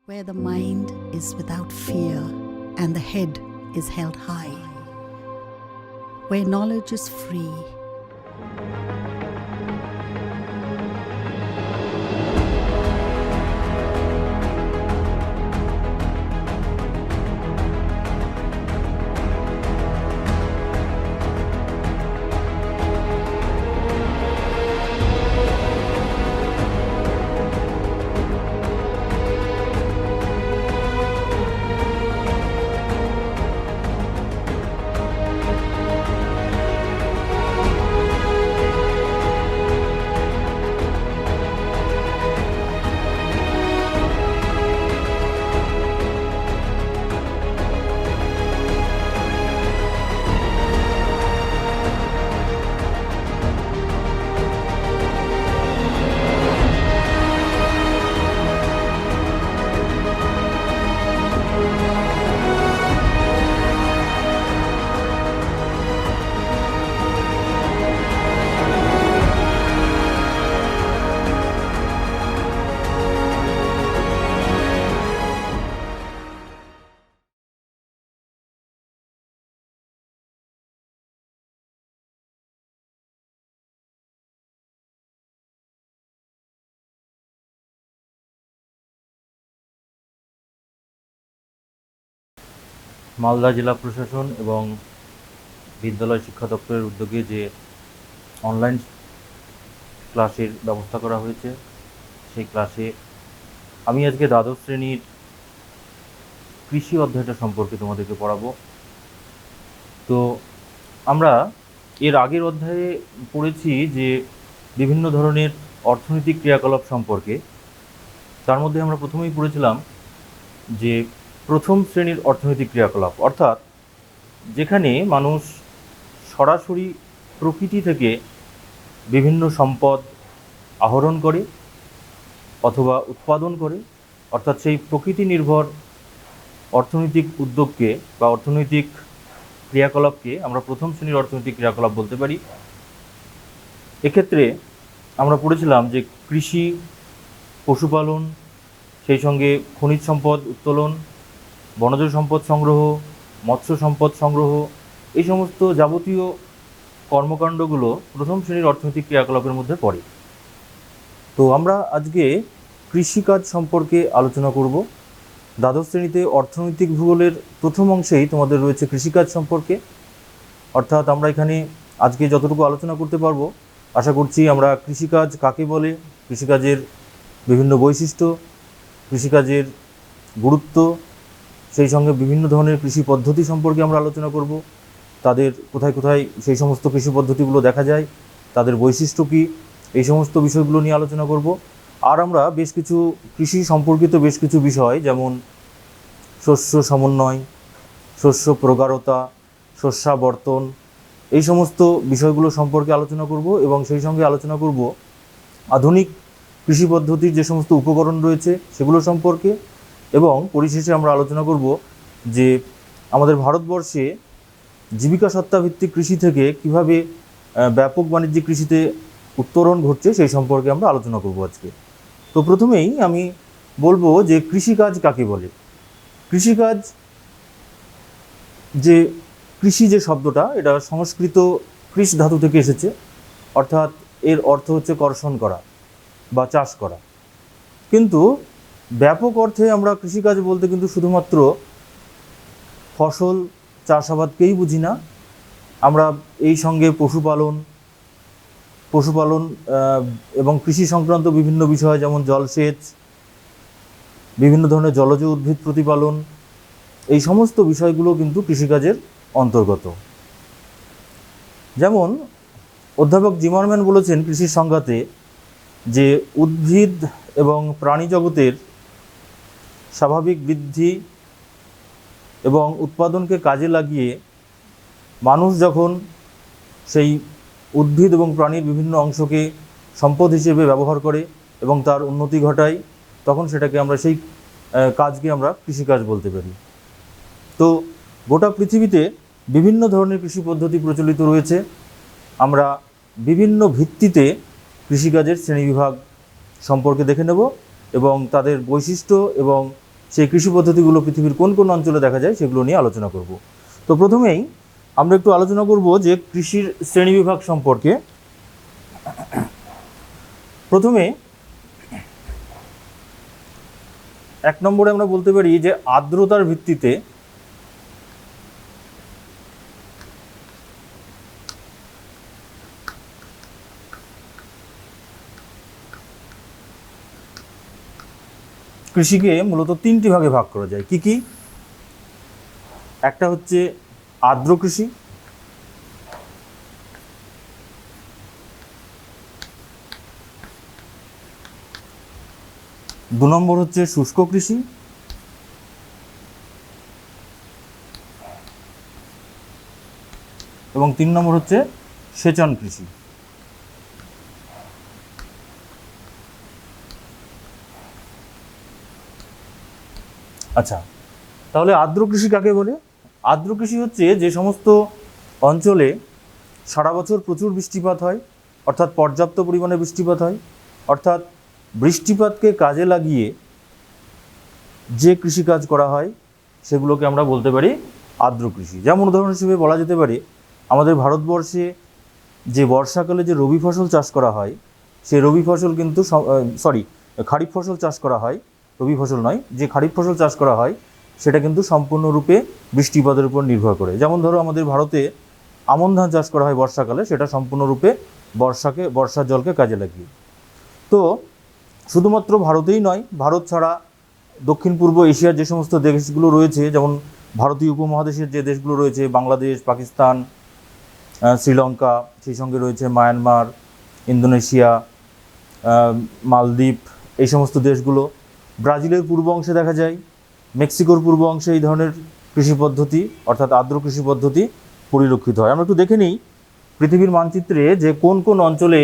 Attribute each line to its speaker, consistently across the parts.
Speaker 1: where the mind is without fear and the head is held high, where knowledge is free.
Speaker 2: Malda জেলা প্রশাসন এবং বিদ্যালয় শিক্ষা দপ্তরের উদ্যোগে যে অনলাইন ক্লাসের ব্যবস্থা করা হয়েছে, সেই ক্লাসে আমি আজকে দ্বাদশ শ্রেণীর কৃষি অধ্যায়টা সম্পর্কে তোমাদেরকে পড়াবো। তো আমরা এর আগের অধ্যায়ে পড়েছি যে বিভিন্ন ধরনের অর্থনৈতিক ক্রিয়াকলাপ সম্পর্কে। তার মধ্যে আমরা প্রথমেই পড়েছিলাম যে প্রথম শ্রেণীর অর্থনৈতিক ক্রিয়াকলাপ, অর্থাৎ যেখানে মানুষ সরাসরি প্রকৃতি থেকে বিভিন্ন সম্পদ আহরণ করে অথবা উৎপাদন করে, অর্থাৎ সেই প্রকৃতি নির্ভর অর্থনৈতিক উদ্যোগকে বা অর্থনৈতিক ক্রিয়াকলাপকে আমরা প্রথম শ্রেণীর অর্থনৈতিক ক্রিয়াকলাপ বলতে পারি। এক্ষেত্রে আমরা পড়েছিলাম যে কৃষি, পশুপালন, সেই সঙ্গে খনিজ সম্পদ উত্তোলন, বনজ সম্পদ সংগ্রহ, মৎস্য সম্পদ সংগ্রহ, এই সমস্ত যাবতীয় কর্মকাণ্ডগুলো প্রথম শ্রেণীর অর্থনৈতিক ক্রিয়াকলাপের মধ্যে পড়ে। তো আমরা আজকে কৃষিকাজ সম্পর্কে আলোচনা করব। দ্বাদশ শ্রেণীতে অর্থনৈতিক ভূগোলের প্রথম অংশেই তোমাদের রয়েছে কৃষিকাজ সম্পর্কে, অর্থাৎ আমরা এখানে আজকে যতটুকু আলোচনা করতে পারবো, আশা করছি আমরা কৃষিকাজ কাকে বলে, কৃষিকাজের বিভিন্ন বৈশিষ্ট্য, কৃষিকাজের গুরুত্ব, সেই সঙ্গে বিভিন্ন ধরনের কৃষি পদ্ধতি সম্পর্কে আমরা আলোচনা করব। তাদের কোথায় কোথায় সেই সমস্ত কৃষি পদ্ধতিগুলো দেখা যায়, তাদের বৈশিষ্ট্য কী, এই সমস্ত বিষয়গুলো নিয়ে আলোচনা করব। আর আমরা বেশ কিছু কৃষি সম্পর্কিত বেশ কিছু বিষয়, যেমন শস্য সমন্বয়, শস্য প্রগাঢ়তা, শস্যাবর্তন, এই সমস্ত বিষয়গুলো সম্পর্কে আলোচনা করব এবং সেই সঙ্গে আলোচনা করব আধুনিক কৃষি পদ্ধতির যে সমস্ত উপকরণ রয়েছে সেগুলো সম্পর্কে। এবং পরিশেষে আমরা আলোচনা করব যে আমাদের ভারতবর্ষে জীবিকা সত্তা ভিত্তিক কৃষি থেকে কিভাবে ব্যাপক বাণিজ্যিক কৃষিতে উত্তরণ ঘটছে সেই সম্পর্কে আমরা আলোচনা করব আজকে। তো প্রথমেই আমি বলবো যে কৃষিকাজ কাকে বলে। কৃষিকাজ, যে কৃষি যে শব্দটা, এটা সংস্কৃত কৃষ ধাতু থেকে এসেছে, অর্থাৎ এর অর্থ হচ্ছে কর্ষণ করা বা চাষ করা। কিন্তু ব্যাপক অর্থে আমরা কৃষিকাজ বলতে কিন্তু শুধুমাত্র ফসল চাষাবাদকেই বুঝি না। আমরা এই সঙ্গে পশুপালন এবং কৃষি সংক্রান্ত বিভিন্ন বিষয়, যেমন জলসেচ, বিভিন্ন ধরনের জলজ উদ্ভিদ প্রতিপালন, এই সমস্ত বিষয়গুলো কিন্তু কৃষিকাজের অন্তর্গত। যেমন অধ্যাপক জিমারম্যান বলেছেন কৃষির সংজ্ঞাতে যে উদ্ভিদ এবং প্রাণী জগতের স্বাভাবিক বৃদ্ধি এবং উৎপাদনকে কাজে লাগিয়ে মানুষ যখন সেই উদ্ভিদ এবং প্রাণীর বিভিন্ন অংশকে সম্পদ হিসেবে ব্যবহার করে এবং তার উন্নতি ঘটায়, তখন সেটাকে আমরা সেই কাজকে আমরা কৃষিকাজ বলতে পারি। তো গোটা পৃথিবীতে বিভিন্ন ধরনের কৃষি পদ্ধতি প্রচলিত রয়েছে। আমরা বিভিন্ন ভিত্তিতে কৃষিকাজের শ্রেণীবিভাগ সম্পর্কে দেখে নেব এবং তাদের বৈশিষ্ট্য এবং সেই কৃষি পদ্ধতিগুলো পৃথিবীর কোন কোন অঞ্চলে দেখা যায় সেগুলো নিয়ে আলোচনা করব। তো প্রথমেই আমরা একটু আলোচনা করব যে কৃষির শ্রেণীবিভাগ সম্পর্কে। প্রথমে 1 নম্বরে আমরা বলতে পারি যে আর্দ্রতার ভিত্তিতে কৃষিকে মূলত 3টি ভাগে ভাগ করা যায়। কি কি? একটা হচ্ছে আর্দ্র কৃষি, দু নম্বর হচ্ছে শুষ্ক কৃষি, এবং 3 নম্বর হচ্ছে সেচন কৃষি। আচ্ছা, তাহলে আর্দ্র কৃষি কাকে বলে? আর্দ্র কৃষি হচ্ছে যে সমস্ত অঞ্চলে সারা বছর প্রচুর বৃষ্টিপাত হয়, অর্থাৎ পর্যাপ্ত পরিমাণে বৃষ্টিপাত হয়, অর্থাৎ বৃষ্টিপাতকে কাজে লাগিয়ে যে কৃষিকাজ করা হয় সেগুলোকে আমরা বলতে পারি আর্দ্র কৃষি। যেমন উদাহরণ হিসেবে বলা যেতে পারে আমাদের ভারতবর্ষে যে বর্ষাকালে যে রবি ফসল চাষ করা হয়, সেই রবি ফসল কিন্তু খারিফ ফসল চাষ করা হয়, রবি ফসল নয়, যে খারিফ ফসল চাষ করা হয় সেটা কিন্তু সম্পূর্ণরূপে বৃষ্টিপাতের উপর নির্ভর করে। যেমন ধরো আমাদের ভারতে আমন ধান চাষ করা হয় বর্ষাকালে, সেটা সম্পূর্ণরূপে বর্ষার জলকে কাজে লাগিয়ে। তো শুধুমাত্র ভারতেই নয়, ভারত ছাড়া দক্ষিণ পূর্ব এশিয়ার যে সমস্ত দেশগুলো রয়েছে, যেমন ভারতীয় উপমহাদেশের যে দেশগুলো রয়েছে, বাংলাদেশ, পাকিস্তান, শ্রীলঙ্কা, সেই সঙ্গে রয়েছে মায়ানমার, ইন্দোনেশিয়া, মালদ্বীপ, এই সমস্ত দেশগুলো, ব্রাজিলের পূর্ব অংশে দেখা যায়, মেক্সিকোর পূর্ব অংশে এই ধরনের কৃষি পদ্ধতি অর্থাৎ আর্দ্র কৃষি পদ্ধতি পরিলক্ষিত হয়। আমরা একটু দেখে নিই পৃথিবীর মানচিত্রে যে কোন কোন অঞ্চলে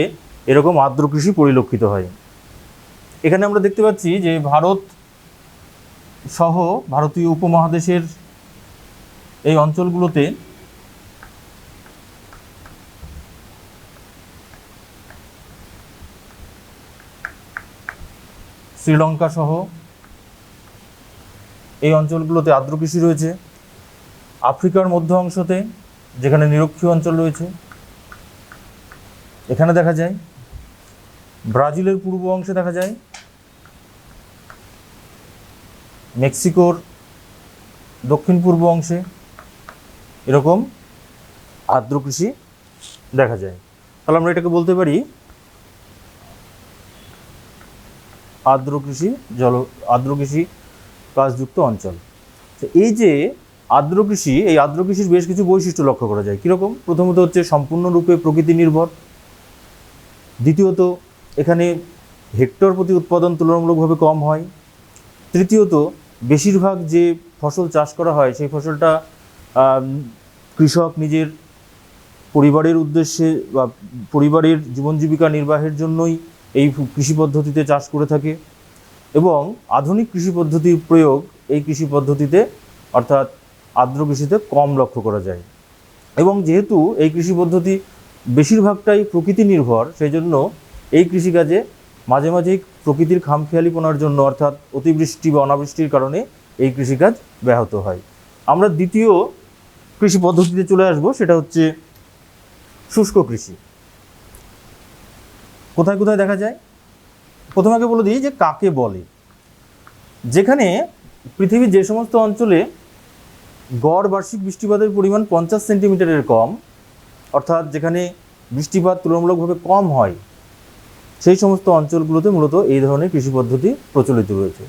Speaker 2: এরকম আর্দ্র কৃষি পরিলক্ষিত হয়। এখানে আমরা দেখতে পাচ্ছি যে ভারত সহ ভারতীয় উপমহাদেশের এই অঞ্চলগুলোতে শ্রীলঙ্কা সহ এই অঞ্চলগুলোতে আর্দ্র কৃষি রয়েছে। আফ্রিকার মধ্য অংশতে যেখানে নিরক্ষীয় অঞ্চল রয়েছে এখানে দেখা যায়, ব্রাজিলের পূর্ব অংশে দেখা যায়, মেক্সিকোর দক্ষিণ পূর্ব অংশে এরকম আর্দ্র কৃষি দেখা যায়। তাহলে আমরা এটাকে বলতে পারি আর্দ্র কৃষি কাজযুক্ত অঞ্চল। তো এই যে আর্দ্র কৃষি, এই আর্দ্র কৃষির বেশ কিছু বৈশিষ্ট্য লক্ষ্য করা যায়। কীরকম? প্রথমত হচ্ছে সম্পূর্ণরূপে প্রকৃতি নির্ভর, দ্বিতীয়ত এখানে হেক্টর প্রতি উৎপাদন তুলনামূলকভাবে কম হয়, তৃতীয়ত বেশিরভাগ যে ফসল চাষ করা হয় সেই ফসলটা কৃষক নিজের পরিবারের উদ্দেশ্যে বা পরিবারের জীবন জীবিকা নির্বাহের জন্যই এই কৃষি পদ্ধতিতে চাষ করে থাকে, এবং আধুনিক কৃষি পদ্ধতির প্রয়োগ এই কৃষি পদ্ধতিতে অর্থাৎ আর্দ্র কৃষিতে কম লক্ষ্য করা যায়। এবং যেহেতু এই কৃষি পদ্ধতি বেশিরভাগটাই প্রকৃতি নির্ভর, সেই জন্য এই কৃষিকাজে মাঝে মাঝেই প্রকৃতির খামখেয়ালিপনার জন্য অর্থাৎ অতিবৃষ্টি বা অনাবৃষ্টির কারণে এই কৃষিকাজ ব্যাহত হয়। আমরা দ্বিতীয় কৃষি পদ্ধতিতে চলে আসব, সেটা হচ্ছে শুষ্ক কৃষি। কোথায় কোথায় দেখা যায়? প্রথমে আগে বলে দিই যে কাকে বলে। যেখানে পৃথিবীর যে সমস্ত অঞ্চলে গড় বার্ষিক বৃষ্টিপাতের পরিমাণ 50 সেন্টিমিটারের কম, অর্থাৎ যেখানে বৃষ্টিপাত তুলনামূলকভাবে কম হয়, সেই সমস্ত অঞ্চলগুলোতে মূলত এই ধরনের কৃষি পদ্ধতি প্রচলিত রয়েছে।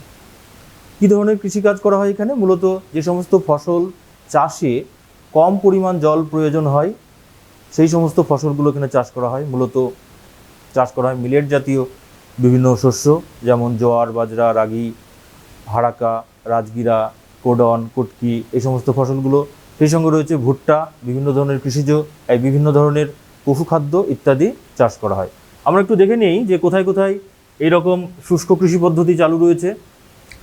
Speaker 2: কী ধরনের কৃষিকাজ করা হয় এখানে? মূলত যে সমস্ত ফসল চাষে কম পরিমাণ জল প্রয়োজন হয় সেই সমস্ত ফসলগুলো এখানে চাষ করা হয়। মূলত চাষ করা হয় মিলেট জাতীয় বিভিন্ন শস্য, যেমন জোয়ার, বাজরা, রাগি, হারাকা, রাজগিরা, কোডন, কুটকি, এই সমস্ত ফসলগুলো। সেই সঙ্গে রয়েছে ভুট্টা, বিভিন্ন ধরনের বিভিন্ন ধরনের পশুখাদ্য ইত্যাদি চাষ করা হয়। আমরা একটু দেখে নিই যে কোথায় কোথায় এইরকম শুষ্ক কৃষি পদ্ধতি চালু রয়েছে।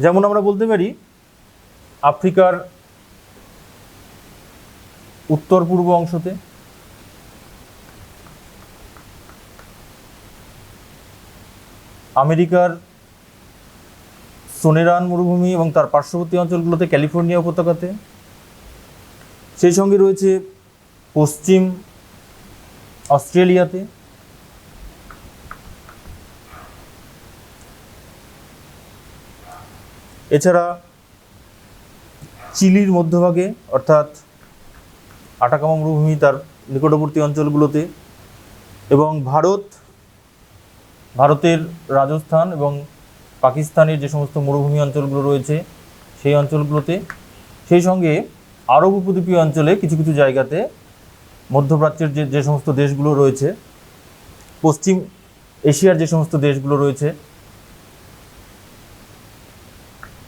Speaker 2: যেমন আমরা বলতে পারি আফ্রিকার উত্তর পূর্ব অংশতে, আমেরিকার সোনেরান মরুভূমি এবং তার পার্শ্ববর্তী অঞ্চলগুলোতে, ক্যালিফোর্নিয়া উপত্যকাতে। সেই সঙ্গে রয়েছে পশ্চিম অস্ট্রেলিয়াতে। এছাড়া চিলির মধ্যভাগে অর্থাৎ আটাকামা মরুভূমি তার নিকটবর্তী অঞ্চলগুলোতে, এবং ভারতের রাজস্থান এবং পাকিস্তানের যে সমস্ত মরুভূমি অঞ্চলগুলো রয়েছে সেই অঞ্চলগুলোতে। সেই সঙ্গে আরব উপদ্বীপীয় অঞ্চলে কিছু কিছু জায়গাতে, মধ্যপ্রাচ্যের যে সমস্ত দেশগুলো রয়েছে, পশ্চিম এশিয়ার যে সমস্ত দেশগুলো রয়েছে,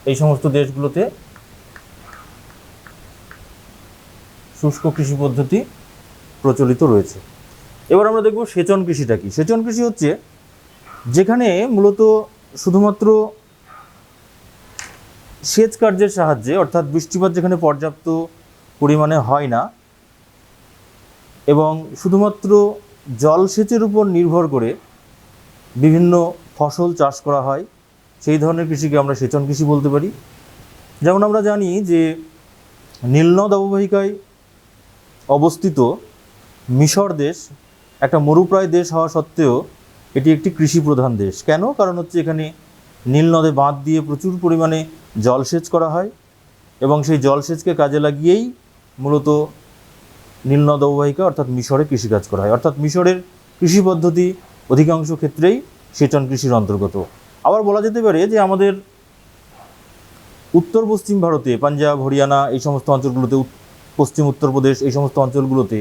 Speaker 2: এই সমস্ত দেশগুলোতে শুষ্ক কৃষি পদ্ধতি প্রচলিত রয়েছে। এবার আমরা দেখব সেচন কৃষিটা কি। সেচন কৃষি হচ্ছে যেখানে মূলত শুধুমাত্র সেচ কার্যের সাহায্যে, অর্থাৎ বৃষ্টিপাত যেখানে পর্যাপ্ত পরিমাণে হয় না এবং শুধুমাত্র জলসেচের উপর নির্ভর করে বিভিন্ন ফসল চাষ করা হয়, সেই ধরনের কৃষিকে আমরা সেচন কৃষি বলতে পারি। যেমন আমরা জানি যে নীলনদ অববাহিকায় অবস্থিত মিশর দেশ একটা মরুপ্রায় দেশ হওয়া সত্ত্বেও এটি একটি কৃষি প্রধান দেশ। কেন? কারণ হচ্ছে এখানে নীলনদে বাঁধ দিয়ে প্রচুর পরিমাণে জলসেচ করা হয় এবং সেই জলসেচকে কাজে লাগিয়েই মূলত নীলনদ অববাহিকা অর্থাৎ মিশরে কৃষিকাজ করা হয়। অর্থাৎ মিশরের কৃষি পদ্ধতি অধিকাংশ ক্ষেত্রেই সেচন কৃষির অন্তর্গত। আবার বলা যেতে পারে যে আমাদের উত্তর পশ্চিম ভারতে, পাঞ্জাব, হরিয়ানা এই সমস্ত অঞ্চলগুলোতে, পশ্চিম উত্তরপ্রদেশ এই সমস্ত অঞ্চলগুলোতে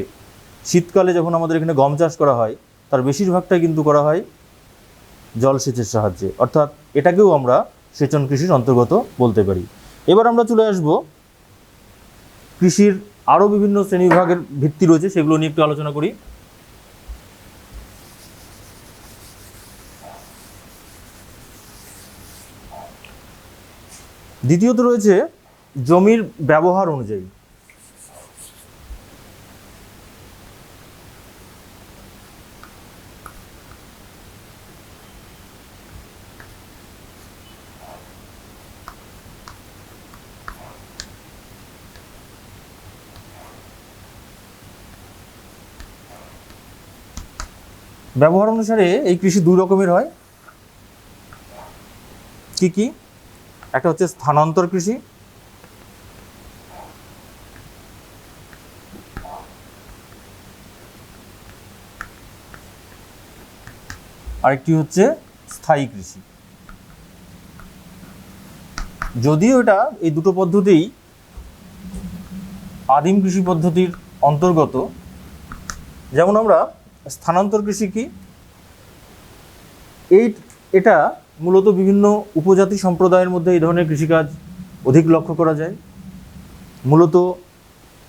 Speaker 2: শীতকালে যখন আমাদের এখানে গম চাষ করা হয় তার বেশিরভাগটাই কিন্তু করা হয় জলসেচের সাহায্যে। অর্থাৎ এটাকেও আমরা সেচন কৃষির অন্তর্গত বলতে পারি। এবার আমরা চলে আসব কৃষির আরও বিভিন্ন শ্রেণীবিভাগের ভিত্তি রয়েছে, সেগুলো নিয়ে একটু আলোচনা করি। দ্বিতীয়ত রয়েছে জমির ব্যবহার অনুযায়ী। ব্যবহার অনুসারে এই কৃষি দুই রকমের হয়। কি কি? একটা হচ্ছে স্থানান্তর কৃষি, আরেকটি হচ্ছে স্থায়ী কৃষি। যদিও এটা এই দুটো পদ্ধতিই আদিম কৃষি পদ্ধতির অন্তর্গত। যেমন আমরা স্থানান্তর কৃষি কি, এটা মূলত বিভিন্ন উপজাতি সম্প্রদায়ের মধ্যে এই ধরনের কৃষিকাজ অধিক লক্ষ্য করা যায়। মূলত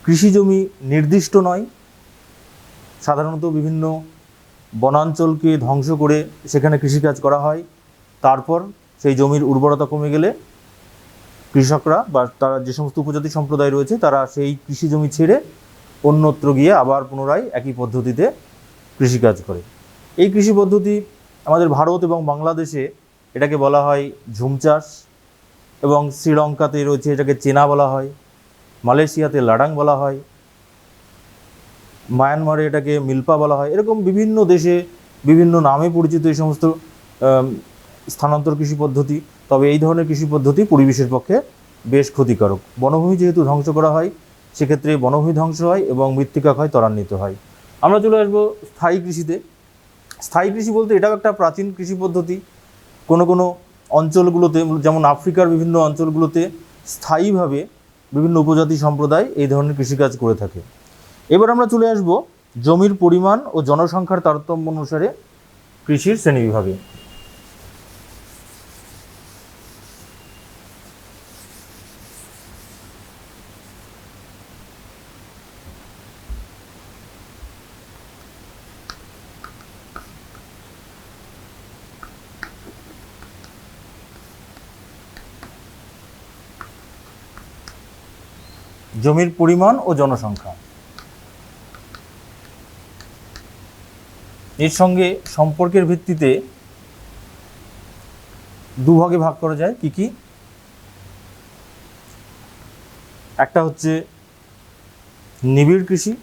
Speaker 2: কৃষি জমি নির্দিষ্ট নয়, সাধারণত বিভিন্ন বনাঞ্চলকে ধ্বংস করে সেখানে কৃষিকাজ করা হয়। তারপর সেই জমির উর্বরতা কমে গেলে কৃষকরা বা তারা যে সমস্ত উপজাতি সম্প্রদায় রয়েছে তারা সেই কৃষি জমি ছেড়ে অন্যত্র গিয়ে আবার পুনরায় একই পদ্ধতিতে কৃষিকাজ করে। এই কৃষি পদ্ধতি আমাদের ভারত এবং বাংলাদেশে এটাকে বলা হয় ঝুম চাষ, এবং শ্রীলঙ্কাতে রয়েছে এটাকে চেনা বলা হয়, মালয়েশিয়াতে লাডাং বলা হয়, মায়ানমারে এটাকে মিল্পা বলা হয়। এরকম বিভিন্ন দেশে বিভিন্ন নামে পরিচিত এই সমস্ত স্থানান্তর কৃষি পদ্ধতি। তবে এই ধরনের কৃষি পদ্ধতি পরিবেশের পক্ষে বেশ ক্ষতিকারক। বনভূমি যেহেতু ধ্বংস করা হয় সেক্ষেত্রে বনভূমি ধ্বংস হয় এবং মৃত্তিকা ক্ষয় ত্বরান্বিত হয়। আমরা চলে আসবো স্থায়ী কৃষিতে। স্থায়ী কৃষি বলতে এটাও একটা প্রাচীন কৃষি পদ্ধতি। কোনো কোনো অঞ্চলগুলোতে, যেমন আফ্রিকার বিভিন্ন অঞ্চলগুলোতে স্থায়ীভাবে বিভিন্ন উপজাতি সম্প্রদায় এই ধরনের কৃষিকাজ করে থাকে। এবার আমরা চলে আসব জমির পরিমাণ ও জনসংখ্যার তারতম্য অনুসারে কৃষির শ্রেণীবিভাগে। জমির পরিমাণ ও জনসংখ্যা এর সঙ্গে সম্পর্কের ভিত্তিতে দুভাগে ভাগ করা যায়। কি কি? একটা হচ্ছে নিবিড় কৃষি,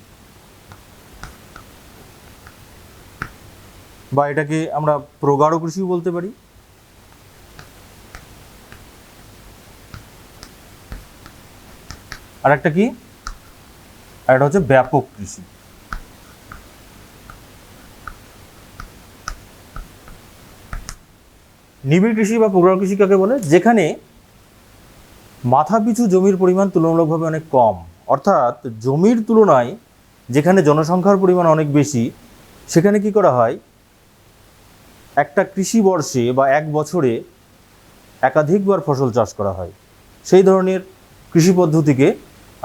Speaker 2: বা এটাকে আমরা প্রগাঢ় কৃষিও বলতে পারি। আর একটা কি, আর এটা হচ্ছে ব্যাপক কৃষি। নিবিড় কৃষি বা প্রগাঢ় কৃষি কাকে বলে? যেখানে মাথাপিছু জমির পরিমাণ তুলনামূলকভাবে অনেক কম, অর্থাৎ জমির তুলনায় যেখানে জনসংখ্যার পরিমাণ অনেক বেশি, সেখানে কি করা হয়, একটা কৃষি বর্ষে বা এক বছরে একাধিকবার ফসল চাষ করা হয়। সেই ধরনের কৃষি পদ্ধতিকে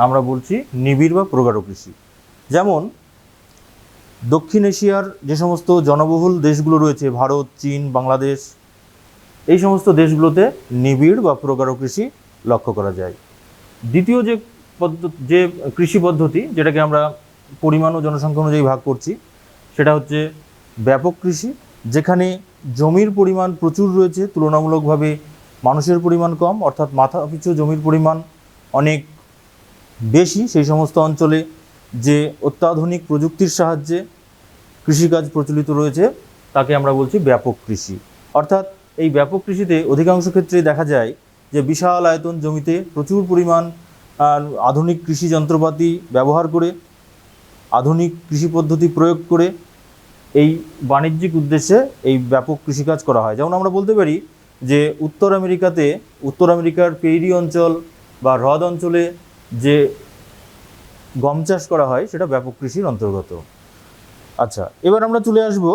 Speaker 2: আমরা বলছি নিবিড় বা প্রগাঢ় কৃষি। যেমন দক্ষিণ এশিয়ার যে সমস্ত জনবহুল দেশগুলো রয়েছে, ভারত, চীন, বাংলাদেশ, এই সমস্ত দেশগুলোতে নিবিড় বা প্রগাঢ় কৃষি লক্ষ্য করা যায়। দ্বিতীয় যে কৃষি পদ্ধতি, যেটাকে আমরা পরিমাণ ও জনসংখ্যা অনুযায়ী ভাগ করছি, সেটা হচ্ছে ব্যাপক কৃষি। যেখানে জমির পরিমাণ প্রচুর রয়েছে, তুলনামূলকভাবে মানুষের পরিমাণ কম, অর্থাৎ মাথাপিছু জমির পরিমাণ অনেক বেশি। সেই সমস্ত অঞ্চলে যে অত্যাধুনিক প্রযুক্তির সাহায্যে কৃষিকাজ প্রচলিত রয়েছে তাকে আমরা বলছি ব্যাপক কৃষি। অর্থাৎ এই ব্যাপক কৃষিতে অধিকাংশ ক্ষেত্রে দেখা যায় যে বিশাল আয়তন জমিতে প্রচুর পরিমাণ আধুনিক কৃষি যন্ত্রপাতি ব্যবহার করে, আধুনিক কৃষি পদ্ধতি প্রয়োগ করে এই বাণিজ্যিক উদ্দেশ্যে এই ব্যাপক কৃষিকাজ করা হয়। যেমন আমরা বলতে পারি যে উত্তর আমেরিকার পেইরি অঞ্চল বা হ্রদ অঞ্চলে যে গম চাষ করা হয় সেটা ব্যাপক কৃষির অন্তর্গত। আচ্ছা, এবার আমরা চলে আসব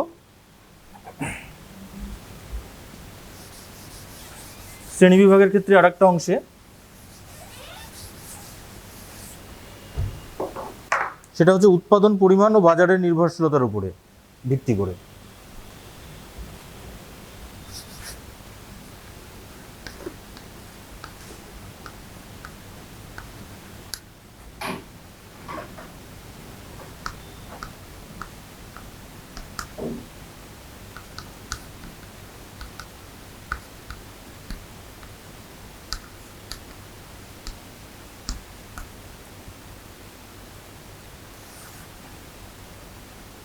Speaker 2: শ্রেণীবিভাগের ক্ষেত্রে আরেকটা অংশে, সেটা হচ্ছে উৎপাদন পরিমাণ ও বাজারের নির্ভরশীলতার উপরে ভিত্তি করে।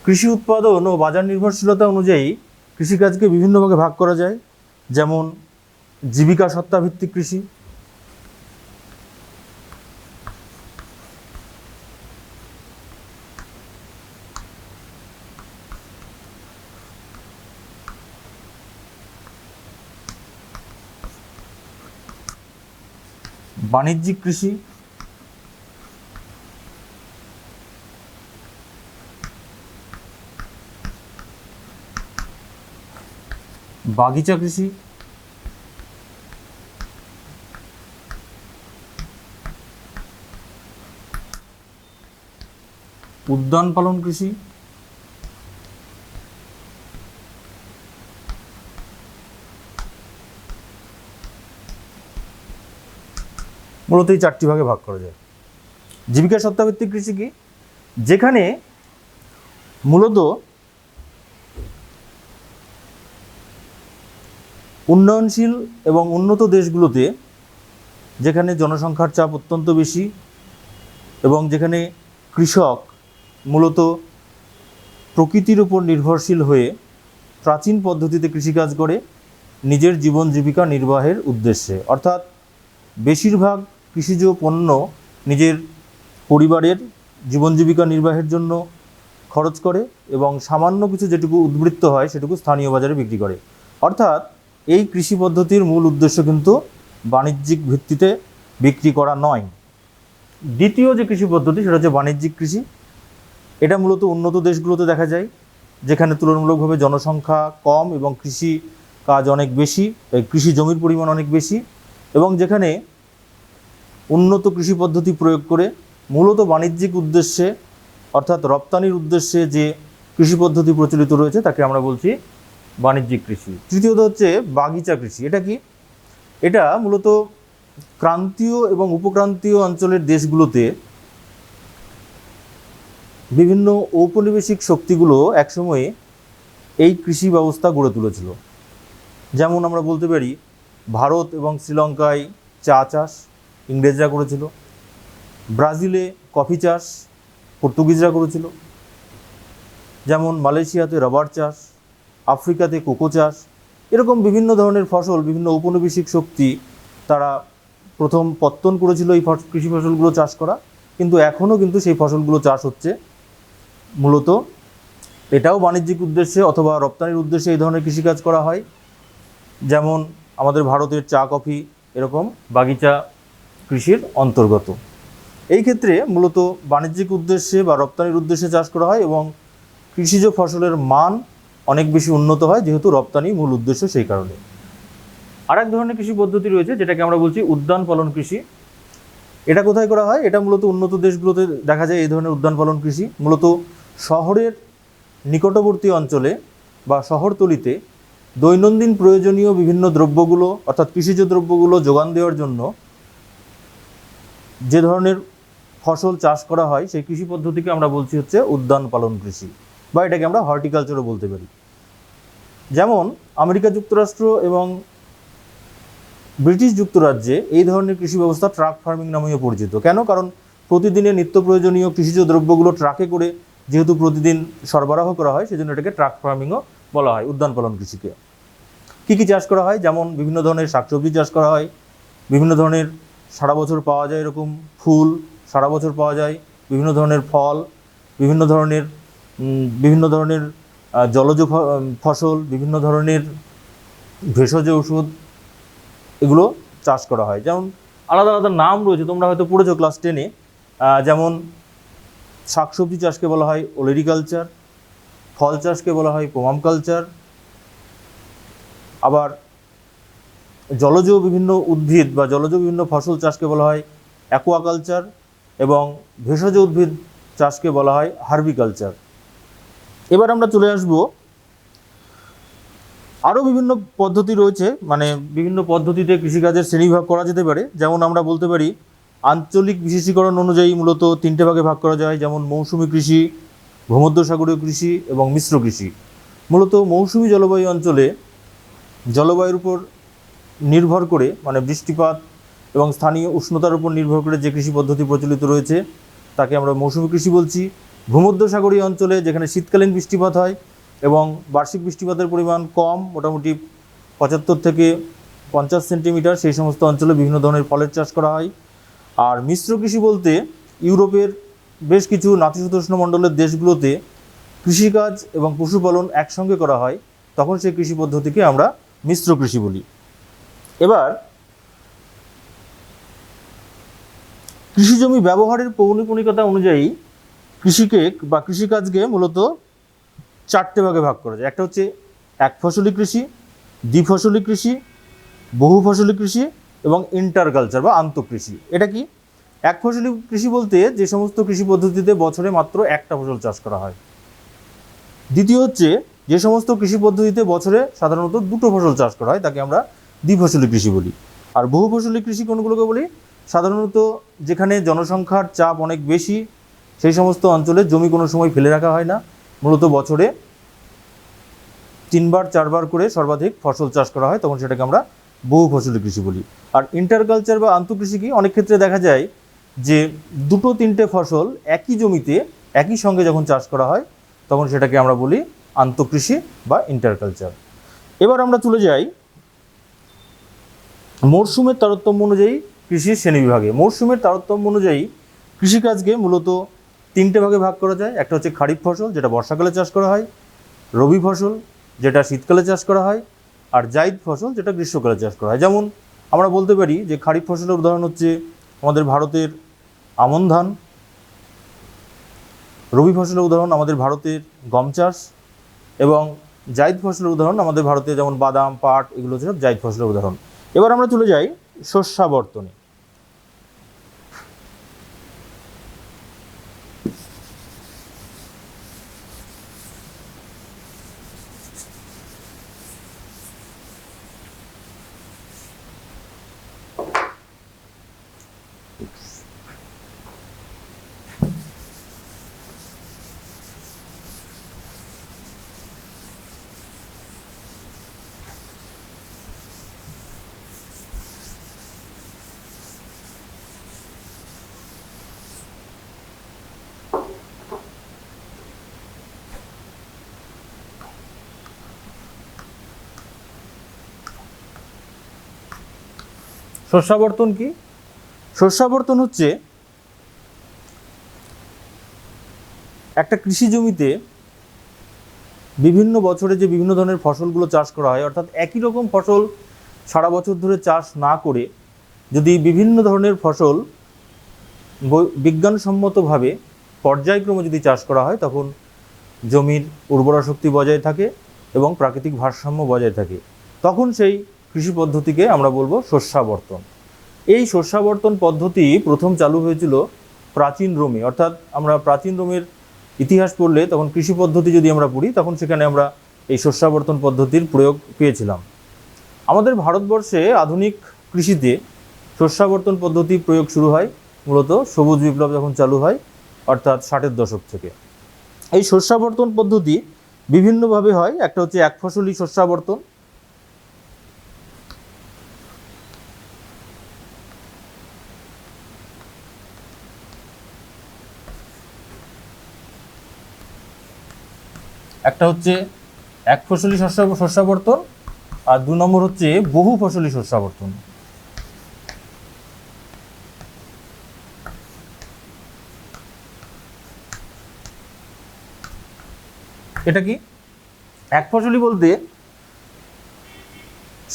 Speaker 2: কৃষি উৎপাদন ও বাজার নির্ভরশীলতা অনুযায়ী কৃষিকাজকে বিভিন্ন ভাগে ভাগ করা যায়। যেমন জীবিকা সত্তা ভিত্তিক কৃষি, বাণিজ্যিক কৃষি, বাগিচা কৃষি, উদ্যান পালন কৃষি, মূলত এই চারটি ভাগে ভাগ করা যায়। জীবিকা সত্তাভিত্তিক কৃষি কি? যেখানে মূলত উন্নয়নশীল এবং উন্নত দেশগুলোতে, যেখানে জনসংখ্যার চাপ অত্যন্ত বেশি এবং যেখানে কৃষক মূলত প্রকৃতির উপর নির্ভরশীল হয়ে প্রাচীন পদ্ধতিতে কৃষিকাজ করে নিজের জীবন জীবিকা নির্বাহের উদ্দেশ্যে, অর্থাৎ বেশিরভাগ কৃষিজ পণ্য নিজের পরিবারের জীবন জীবিকা নির্বাহের জন্য খরচ করে এবং সামান্য কিছু যেটুকু উদ্বৃত্ত হয় সেটুকু স্থানীয় বাজারে বিক্রি করে। অর্থাৎ এই কৃষি পদ্ধতির মূল উদ্দেশ্য কিন্তু বাণিজ্যিক ভিত্তিতে বিক্রি করা নয়। দ্বিতীয় যে কৃষি পদ্ধতি সেটা হচ্ছে বাণিজ্যিক কৃষি। এটা মূলত উন্নত দেশগুলোতে দেখা যায়, যেখানে তুলনামূলকভাবে জনসংখ্যা কম এবং কৃষি কাজ অনেক বেশি, কৃষি জমির পরিমাণ অনেক বেশি, এবং যেখানে উন্নত কৃষি পদ্ধতি প্রয়োগ করে মূলত বাণিজ্যিক উদ্দেশ্যে অর্থাৎ রপ্তানির উদ্দেশ্যে যে কৃষি পদ্ধতি প্রচলিত রয়েছে তাকে আমরা বলছি বাণিজ্যিক কৃষি। তৃতীয়ত হচ্ছে বাগিচা কৃষি। এটা কি? এটা মূলত ক্রান্তীয় এবং উপক্রান্তীয় অঞ্চলের দেশগুলোতে বিভিন্ন ঔপনিবেশিক শক্তিগুলো একসময়ে এই কৃষি ব্যবস্থা গড়ে তুলেছিল। যেমন আমরা বলতে পারি ভারত এবং শ্রীলঙ্কায় চা চাষ ইংরেজরা করেছিল, ব্রাজিলে কফি চাষ পর্তুগিজরা করেছিল, যেমন মালয়েশিয়াতে রবার চাষ, আফ্রিকাতে কোকো চাষ। এরকম বিভিন্ন ধরনের ফসল, বিভিন্ন ঔপনিবেশিক শক্তি তারা প্রথম পত্তন করেছিল এই কৃষি ফসলগুলো চাষ করা, কিন্তু এখনও কিন্তু সেই ফসলগুলো চাষ হচ্ছে। মূলত এটাও বাণিজ্যিক উদ্দেশ্যে অথবা রপ্তানির উদ্দেশ্যে এই ধরনের কৃষিকাজ করা হয়। যেমন আমাদের ভারতের চা কফি এরকম বাগিচা কৃষির অন্তর্গত। এই ক্ষেত্রে মূলত বাণিজ্যিক উদ্দেশ্যে বা রপ্তানির উদ্দেশ্যে চাষ করা হয় এবং কৃষিজ ফসলের মান অনেক বেশি উন্নত হয়, যেহেতু রপ্তানি মূল উদ্দেশ্য সেই কারণে। আর এক ধরনের কৃষি পদ্ধতি রয়েছে যেটাকে আমরা বলছি উদ্যান পালন কৃষি। এটা কোথায় করা হয়? এটা মূলত উন্নত দেশগুলোতে দেখা যায় এই ধরনের উদ্যান পালন কৃষি। মূলত শহরের নিকটবর্তী অঞ্চলে বা শহরতলিতে দৈনন্দিন প্রয়োজনীয় বিভিন্ন দ্রব্যগুলো অর্থাৎ কৃষিজ দ্রব্যগুলো যোগান দেওয়ার জন্য যে ধরনের ফসল চাষ করা হয় সেই কৃষি পদ্ধতিকে আমরা বলছি হচ্ছে উদ্যান পালন কৃষি, বা এটাকে আমরা হর্টিকালচারও বলতে পারি। যেমন আমেরিকা যুক্তরাষ্ট্র এবং ব্রিটিশ যুক্তরাজ্যে এই ধরনের কৃষি ব্যবস্থা ট্রাক ফার্মিং নামেও পরিচিত। কেন? কারণ প্রতিদিনের নিত্য প্রয়োজনীয় কৃষিজ দ্রব্যগুলো ট্রাকে করে যেহেতু প্রতিদিন সরবরাহ করা হয়, সেজন্য এটাকে ট্রাক ফার্মিংও বলা হয়, উদ্যান পালন কৃষিকে। কী কী চাষ করা হয়? যেমন বিভিন্ন ধরনের শাকসবজি চাষ করা হয়, বিভিন্ন ধরনের সারা বছর পাওয়া যায় এরকম ফুল সারা বছর পাওয়া যায়, বিভিন্ন ধরনের ফল, বিভিন্ন ধরনের জলজ ফসল, বিভিন্ন ধরনের ভেষজ ওষুধ, এগুলো চাষ করা হয়। যেমন আলাদা আলাদা নাম রয়েছে, তোমরা হয়তো পড়েছো ক্লাস 10-এ। যেমন শাকসবজি চাষকে বলা হয় ওলেরিকালচার, ফল চাষকে বলা হয় পোমাম কালচার, আবার জলজ বিভিন্ন উদ্ভিদ বা জলজ বিভিন্ন ফসল চাষকে বলা হয় অ্যাকোয়াকালচার, এবং ভেষজ উদ্ভিদ চাষকে বলা হয় হার্বিকালচার। এবার আমরা চলে আসব, আরও বিভিন্ন পদ্ধতি রয়েছে, মানে বিভিন্ন পদ্ধতিতে কৃষিকাজের শ্রেণীভাগ করা যেতে পারে। যেমন আমরা বলতে পারি আঞ্চলিক বিশেষীকরণ অনুযায়ী মূলত 3টে ভাগে ভাগ করা যায়, যেমন মৌসুমি কৃষি, ভূমধ্যসাগরীয় কৃষি এবং মিশ্র কৃষি। মূলত মৌসুমি জলবায়ু অঞ্চলে জলবায়ুর উপর নির্ভর করে, মানে বৃষ্টিপাত এবং স্থানীয় উষ্ণতার উপর নির্ভর করে যে কৃষি পদ্ধতি প্রচলিত রয়েছে তাকে আমরা মৌসুমি কৃষি বলছি। ভূমধ্যসাগরীয় অঞ্চলে যেখানে শীতকালীন বৃষ্টিপাত হয় এবং বার্ষিক বৃষ্টিপাতের পরিমাণ কম, মোটামুটি 75 থেকে 50 সেন্টিমিটার, সেই সমস্ত অঞ্চলে বিভিন্ন ধরনের ফলের চাষ করা হয়। আর মিশ্র কৃষি বলতে ইউরোপের বেশ কিছু নাতিশীতোষ্ণ মণ্ডলের দেশগুলোতে কৃষিকাজ এবং পশুপালন একসঙ্গে করা হয়, তখন সেই কৃষি পদ্ধতিকে আমরা মিশ্র কৃষি বলি। এবার কৃষিজমি ব্যবহারের পৌনঃপুনিকতা অনুযায়ী কৃষিকে বা কৃষিকাজকে মূলত 4টে ভাগে ভাগ করা যায়। একটা হচ্ছে এক ফসলি কৃষি, দ্বিফসলি কৃষি, বহু ফসলি কৃষি এবং ইন্টারকালচার বা আন্তঃকৃষি। এটা কি? এক ফসলি কৃষি বলতে যে সমস্ত কৃষি পদ্ধতিতে বছরে মাত্র একটা ফসল চাষ করা হয়। দ্বিতীয় হচ্ছে যে সমস্ত কৃষি পদ্ধতিতে বছরে সাধারণত 2টো ফসল চাষ করা হয়, তাকে আমরা দ্বিফসলি কৃষি বলি। আর বহু ফসলি কৃষি কোনগুলোকে বলি? সাধারণত যেখানে জনসংখ্যার চাপ অনেক বেশি, সেই সমস্ত অঞ্চলে জমি কোনো সময় ফেলে রাখা হয় না, মূলত বছরে 3বার 4বার করে সর্বাধিক ফসল চাষ করা হয়, তখন সেটাকে আমরা বহু ফসলি কৃষি বলি। আর ইন্টারকালচার বা আন্তঃকৃষি কি? অনেক ক্ষেত্রে দেখা যায় যে 2-3টে ফসল একই জমিতে একই সঙ্গে যখন চাষ করা হয় তখন সেটাকে আমরা বলি আন্তঃকৃষি বা ইন্টারকালচার। এবার আমরা চলে যাই মরশুমের তারতম্য অনুযায়ী কৃষির শ্রেণীবিভাগে। মরশুমের তারতম্য অনুযায়ী কৃষিকাজকে মূলত 3টে ভাগে ভাগ করা যায়। একটা হচ্ছে খারিফ ফসল, যেটা বর্ষাকালে চাষ করা হয়, রবি ফসল, যেটা শীতকালে চাষ করা হয়, আর জাইদ ফসল, যেটা গ্রীষ্মকালে চাষ করা হয়। যেমন আমরা বলতে পারি যে খারিফ ফসলের উদাহরণ হচ্ছে আমাদের ভারতের আমন ধান, রবি ফসলের উদাহরণ আমাদের ভারতের গম চাষ, এবং জাইদ ফসলের উদাহরণ আমাদের ভারতে যেমন বাদাম, পাট, এগুলো হচ্ছে সব জাইদ ফসলের উদাহরণ। এবার আমরা চলে যাই শস্যাবর্তনে। শস্যাবর্তন কি? শস্যাবর্তন হচ্ছে একটা কৃষি জমিতে বিভিন্ন বছরে যে বিভিন্ন ধরনের ফসলগুলো চাষ করা হয়, অর্থাৎ একই রকম ফসল সারা বছর ধরে চাষ না করে যদি বিভিন্ন ধরনের ফসল বিজ্ঞানসম্মতভাবে পর্যায়ক্রমে যদি চাষ করা হয়, তখন জমির উর্বরা শক্তি বজায় থাকে এবং প্রাকৃতিক ভারসাম্য বজায় থাকে। তখন সেই কৃষি পদ্ধতিকে আমরা বলবো শস্যাবর্তন। এই শস্যাবর্তন পদ্ধতি প্রথম চালু হয়েছিল প্রাচীন রোমে, অর্থাৎ আমরা প্রাচীন রোমের ইতিহাস পড়লে তখন কৃষি পদ্ধতি যদি আমরা পড়ি, তখন সেখানে আমরা এই শস্যাবর্তন পদ্ধতির প্রয়োগ পেয়েছিলাম। আমাদের ভারতবর্ষে আধুনিক কৃষিতে শস্যাবর্তন পদ্ধতি প্রয়োগ শুরু হয় মূলত সবুজ বিপ্লব যখন চালু হয়, অর্থাৎ 60-এর দশক থেকে। এই শস্যাবর্তন পদ্ধতি বিভিন্নভাবে হয়। একটা হচ্ছে এক ফসলি শস্যাবর্তন, একটা হচ্ছে এক ফসলি শস্যাবর্তন, আর 2 নম্বর হচ্ছে বহু ফসলি শস্যাবর্তন। এটা কি? এক ফসলি বলতে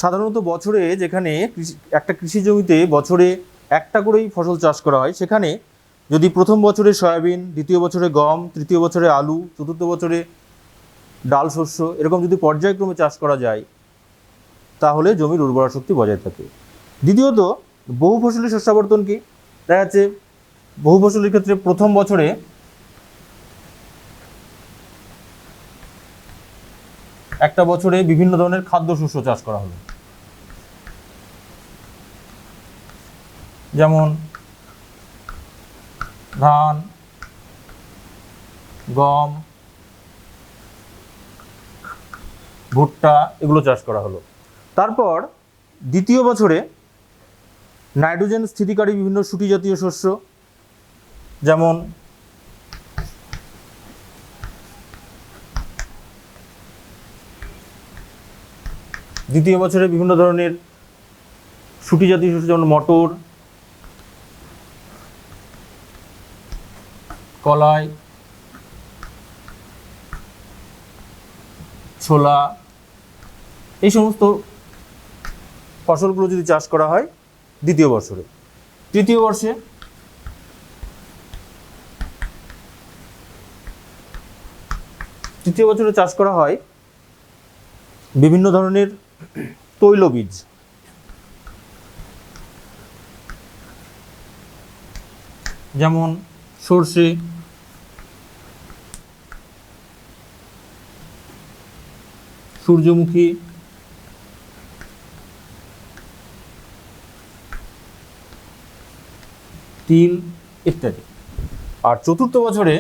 Speaker 2: সাধারণত বছরে যেখানে একটা কৃষি জমিতে বছরে একটা করেই ফসল চাষ করা হয়, সেখানে যদি প্রথম বছরে সয়াবিন, দ্বিতীয় বছরে গম, তৃতীয় বছরে আলু, চতুর্থ বছরে ডাল শস্য, এরকম যদি পর্যায়ক্রমে চাষ করা যায়, তাহলে জমির উর্বরা শক্তি বজায় থাকে। দ্বিতীয়ত বহু ফসলি শস্যাবর্তন কি? দেখা যাচ্ছে বহু ফসলের ক্ষেত্রে প্রথম বছরে একটা বছরে বিভিন্ন ধরনের খাদ্যশস্য চাষ করা হলো, যেমন ধান, গম, ভুট্টা, এগুলো চাষ করা হলো। তারপর দ্বিতীয় বছরে নাইট্রোজেন স্থিতিকারী বিভিন্ন শুটি জাতীয় শস্য, যেমন দ্বিতীয় বছরে বিভিন্ন ধরনের শুটি জাতীয় শস্য, যেমন মটর, কলাই, ছোলা, এই সমস্ত ফসলগুলো যদি চাষ করা হয় দ্বিতীয় বছরে। তৃতীয় বছরে চাষ করা হয় বিভিন্ন ধরনের তৈলবীজ, যেমন সর্ষে, সূর্যমুখী, তিল ইত্যাদি। আর চতুর্থ বছরে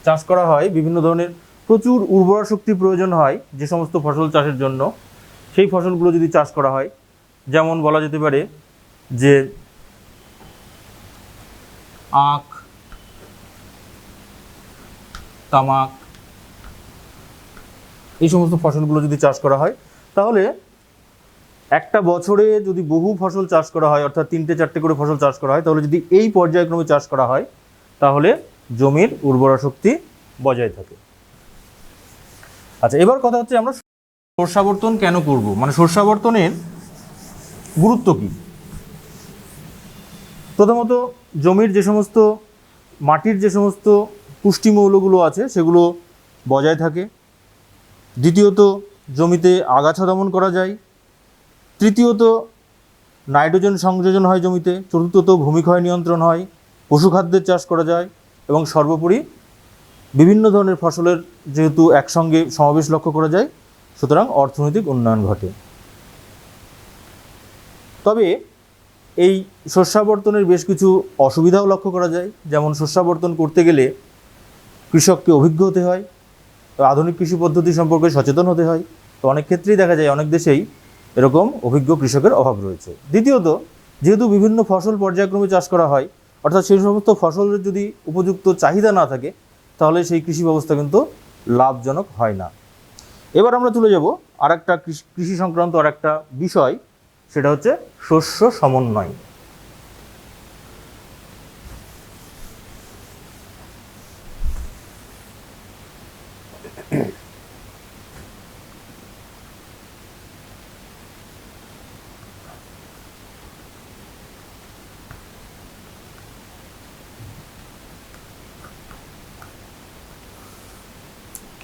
Speaker 2: চাষ করা হয় বিভিন্ন ধরনের প্রচুর উর্বরা শক্তি প্রয়োজন হয় যে সমস্ত ফসল চাষের জন্য, সেই ফসলগুলো যদি চাষ করা হয়, যেমন বলা যেতে পারে যে আখ, তামাক, এই সমস্ত ফসলগুলো যদি চাষ করা হয়, তাহলে একটা বছরে যদি বহু ফসল চাষ করা হয়, অর্থাৎ 3-4টে করে ফসল চাষ করা হয়, তাহলে যদি এই পর্যায়ক্রমে চাষ করা হয়, তাহলে জমির উর্বরা শক্তি বজায় থাকে। আচ্ছা, এবার কথা হচ্ছে আমরা শস্যাবর্তন কেন করব, মানে শস্যাবর্তনের গুরুত্ব কি? প্রথমত জমির যে সমস্ত মাটির যে সমস্ত পুষ্টিমৌলগুলো আছে সেগুলো বজায় থাকে। দ্বিতীয়ত জমিতে আগাছা দমন করা যায়। তৃতীয়ত নাইট্রোজেন সংযোজন হয় জমিতে। চতুর্থত ভূমিক্ষয় নিয়ন্ত্রণ হয়, পশুখাদ্যের চাষ করা যায়, এবং সর্বোপরি বিভিন্ন ধরনের ফসলের যেহেতু একসঙ্গে সমাবেশ লক্ষ্য করা যায়, সুতরাং অর্থনৈতিক উন্নয়ন ঘটে। তবে এই শস্যাবর্তনের বেশ কিছু অসুবিধাও লক্ষ্য করা যায়। যেমন শস্যাবর্তন করতে গেলে কৃষককে অভিজ্ঞ হতে হয়, আধুনিক কৃষি পদ্ধতি সম্পর্কে সচেতন হতে হয়। তো অনেক ক্ষেত্রেই দেখা যায় অনেক দেশেই এরকম অভিজ্ঞ কৃষকের অভাব রয়েছে। দ্বিতীয়ত যেহেতু বিভিন্ন ফসল পর্যায়ক্রমে চাষ করা হয়, অর্থাৎ সেই সমস্ত ফসলের যদি উপযুক্ত চাহিদা না থাকে, তাহলে সেই কৃষি ব্যবস্থা কিন্তু লাভজনক হয় না। এবার আমরা চলে যাব আর একটা কৃষি সংক্রান্ত আর একটা বিষয়, সেটা হচ্ছে শস্য সমন্বয়।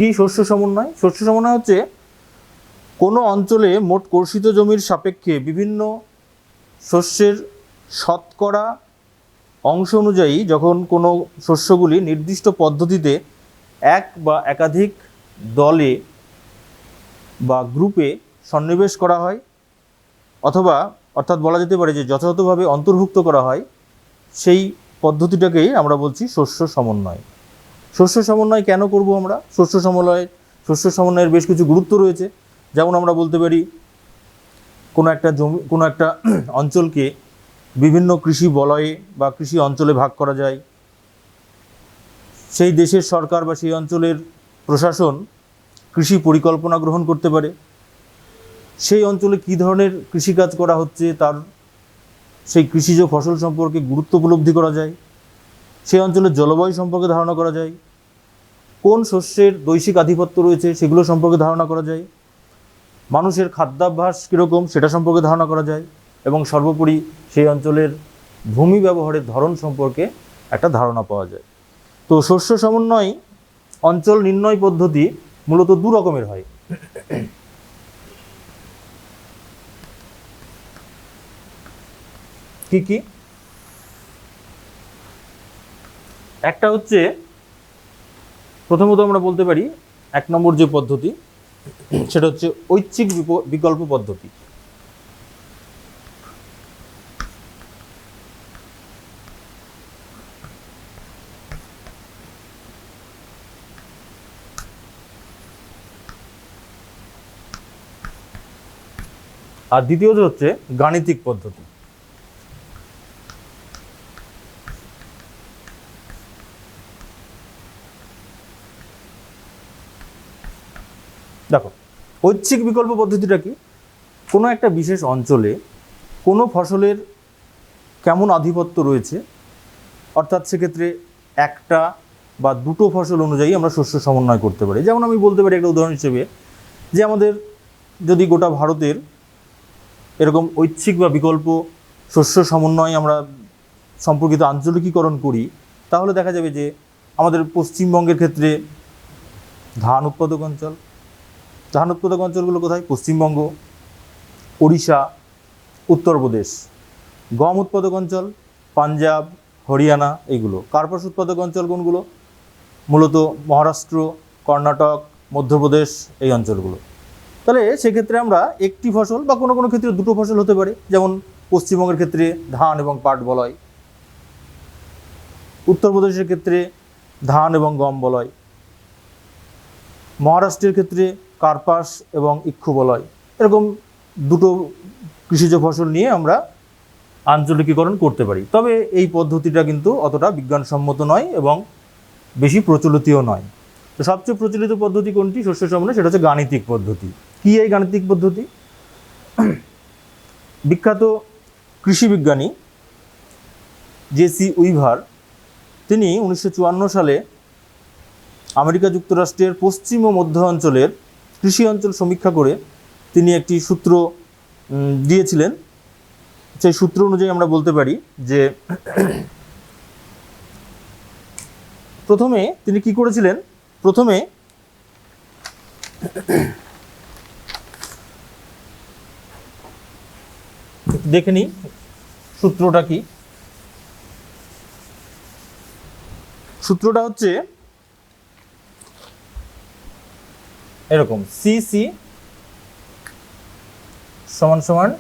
Speaker 2: কি শস্য সমন্বয়? শস্য সমন্বয় হচ্ছে কোনো অঞ্চলে মোট কর্ষিত জমির সাপেক্ষে বিভিন্ন শস্যের শতকরা অংশ অনুযায়ী যখন কোনো শস্যগুলি নির্দিষ্ট পদ্ধতিতে এক বা একাধিক দলে বা গ্রুপে সন্নিবেশ করা হয়, অর্থাৎ বলা যেতে পারে যে যথাযথভাবে অন্তর্ভুক্ত করা হয়, সেই পদ্ধতিটাকেই আমরা বলছি শস্য সমন্বয়। শস্য সমন্বয় কেন করব আমরা? শস্য সমন্বয়ের বেশ কিছু গুরুত্ব রয়েছে। যেমন আমরা বলতে পারি কোনো একটা অঞ্চলকে বিভিন্ন কৃষি বলয়ে বা কৃষি অঞ্চলে ভাগ করা যায়। সেই দেশের সরকার বা সেই অঞ্চলের প্রশাসন কৃষি পরিকল্পনা গ্রহণ করতে পারে। সেই অঞ্চলে কী ধরনের কৃষিকাজ করা হচ্ছে তার সেই কৃষিজ ফসল সম্পর্কে গুরুত্ব উপলব্ধি করা যায়। সেই অঞ্চলের জলবায়ু সম্পর্কে ধারণা করা যায়। কোন শস্যের বৈশ্বিক আধিপত্য রয়েছে সেগুলো সম্পর্কে ধারণা করা যায়। মানুষের খাদ্যাভ্যাস কীরকম সেটা সম্পর্কে ধারণা করা যায়। এবং সর্বোপরি সেই অঞ্চলের ভূমি ব্যবহারের ধরন সম্পর্কে একটা ধারণা পাওয়া যায়। তো শস্য সমন্বয় অঞ্চল নির্ণয় পদ্ধতি মূলত দু রকমের হয়। কি কি? একটা হচ্ছে, প্রথমত আমরা বলতে পারি 1 নম্বর যে পদ্ধতি সেটা হচ্ছে ঐচ্ছিক বিকল্প পদ্ধতি। আর দ্বিতীয়ত হচ্ছে গাণিতিক পদ্ধতি। দেখো, ঐচ্ছিক বিকল্প পদ্ধতিটা কি? কোনো একটা বিশেষ অঞ্চলে কোনো ফসলের কেমন আধিপত্য রয়েছে, অর্থাৎ সেক্ষেত্রে একটা বা দুটো ফসল অনুযায়ী আমরা শস্য সমন্বয় করতে পারি। যেমন আমি বলতে পারি একটা উদাহরণ হিসেবে, যে আমাদের যদি গোটা ভারতের এরকম ঐচ্ছিক বা বিকল্প শস্য সমন্বয় আমরা সম্পর্কিত আঞ্চলিকীকরণ করি, তাহলে দেখা যাবে যে আমাদের পশ্চিমবঙ্গের ক্ষেত্রে ধান উৎপাদক অঞ্চলগুলো কোথায়? পশ্চিমবঙ্গ, ওড়িশা, উত্তরপ্রদেশ। গম উৎপাদক অঞ্চল পাঞ্জাব, হরিয়ানা, এইগুলো। কার্পাস উৎপাদক অঞ্চল কোনগুলো? মূলত মহারাষ্ট্র, কর্ণাটক, মধ্যপ্রদেশ, এই অঞ্চলগুলো। তাহলে সেক্ষেত্রে আমরা একটি ফসল বা কোনো কোনো ক্ষেত্রে দুটো ফসল হতে পারে, যেমন পশ্চিমবঙ্গের ক্ষেত্রে ধান এবং পাট বলয়, উত্তরপ্রদেশের ক্ষেত্রে ধান এবং গম বলয়, মহারাষ্ট্রের ক্ষেত্রে কার্পাস এবং ইক্ষু বলয়। এরকম দুটো কৃষিজ ফসল নিয়ে আমরা আঞ্চলিকীকরণ করতে পারি। তবে এই পদ্ধতিটা কিন্তু অতটা বিজ্ঞানসম্মত নয় এবং বেশি প্রচলিতও নয়। তো সবচেয়ে প্রচলিত পদ্ধতি কোনটি শস্য সমন্বয়? সেটা হচ্ছে গাণিতিক পদ্ধতি। কি এই গাণিতিক পদ্ধতি? বিখ্যাত কৃষি বিজ্ঞানী জেসি উইভার, তিনি 1954 সালে আমেরিকা যুক্তরাষ্ট্রের পশ্চিম ও মধ্য অঞ্চলের কৃষি অঞ্চল সমীক্ষা করে তিনি একটি সূত্র দিয়েছিলেন। সেই সূত্র অনুযায়ী আমরা বলতে পারি যে প্রথমে তিনি কি করেছিলেন? প্রথমে দেখে নিই সূত্রটা কি। সূত্রটা হচ্ছে এরকম, সিসি সমান সমান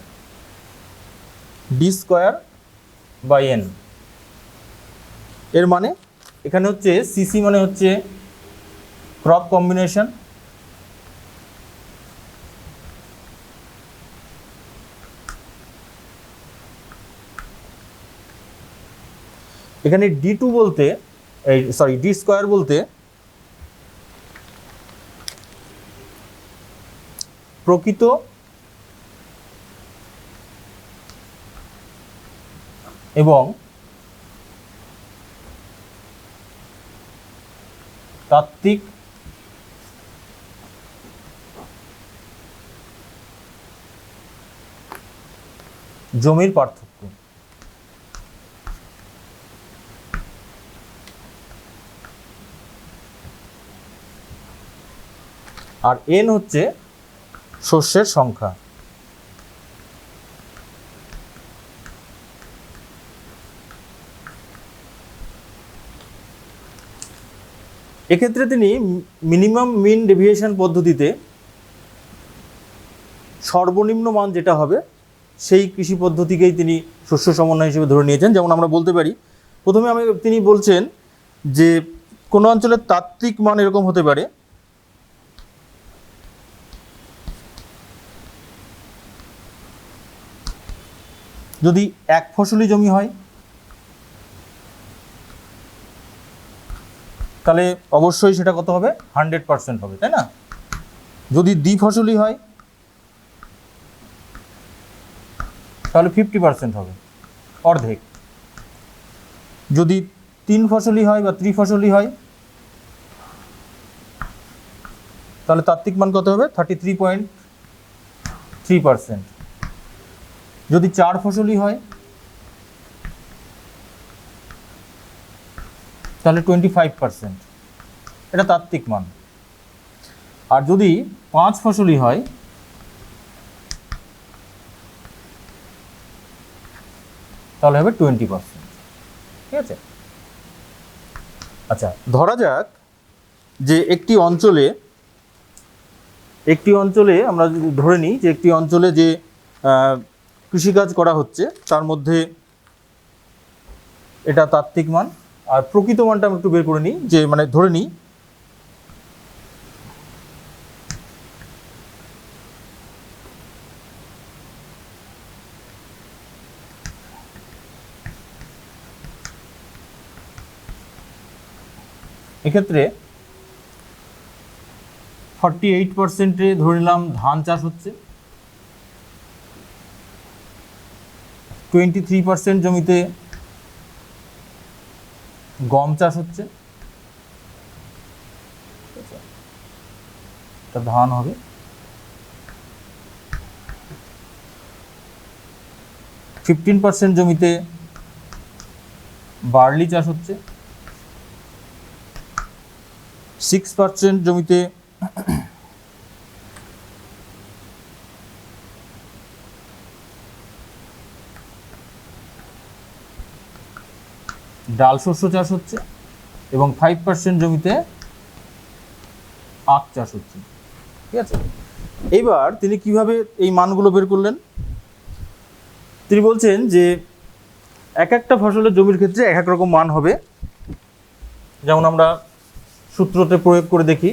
Speaker 2: ডি স্কোয়ার বাই এন। এর মানে এখানে হচ্ছে সিসি মানে হচ্ছে ক্রপ কম্বিনেশন, এখানে ডি2 বলতে ডি স্কোয়ার বলতে প্রকৃত এবং তাত্ত্বিক জমির পার্থক্য। আর n হচ্ছে শস্যের সংখ্যা। এক্ষেত্রে তিনি মিনিমাম মিন ডেভিয়েশন পদ্ধতিতে সর্বনিম্ন মান যেটা হবে সেই কৃষি পদ্ধতিকেই তিনি শস্য সমন্বয় হিসেবে ধরে নিয়েছেন। যেমন আমরা বলতে পারি, প্রথমে তিনি বলছেন যে কোনো অঞ্চলের তাত্ত্বিক মান এরকম হতে পারে যদি এক ফসলি জমি হয় তাহলে অবশ্যই সেটা কত হবে, 100% হবে, তাই না? যদি দ্বিফসলি হয় তাহলে 50% হবে, অর্ধেক। যদি 3 ফসলি হয় বা ত্রিফসলি হয় তাহলে তাত্ত্বিক মান কত হবে, 33.3%। যদি 4 ফসলি হয় তাহলে 25%, এটা তাত্ত্বিক মান। আর যদি 5 ফসলি হয় তাহলে হবে 20%, ঠিক আছে? আচ্ছা, ধরা যাক যে একটি অঞ্চলে আমরা যদি ধরে নিই যে একটি অঞ্চলে যে কৃষিকাজ করা হচ্ছে তার মধ্যে এটা তাত্ত্বিক মান, আর প্রকৃত মানটা আমরা একটু বের করে নিই, যে মানে ধরে নিই এক্ষেত্রে 48% ধরে নিলাম ধান চাষ হচ্ছে, 23% জমিতে গম চাষ হচ্ছে, এটা ধান হবে। 15% জমিতে বার্লি চাষ হচ্ছে, 6% জমিতে ডাল শস্য চাষ হচ্ছে এবং 5% জমিতে আখ চাষ হচ্ছে, ঠিক আছে? এইবার তিনি কিভাবে এই মানগুলো বের করলেন? তিনি বলছেন যে এক একটা ফসলের জমির ক্ষেত্রে এক এক রকম মান হবে। যেমন আমরা সূত্রতে প্রয়োগ করে দেখি।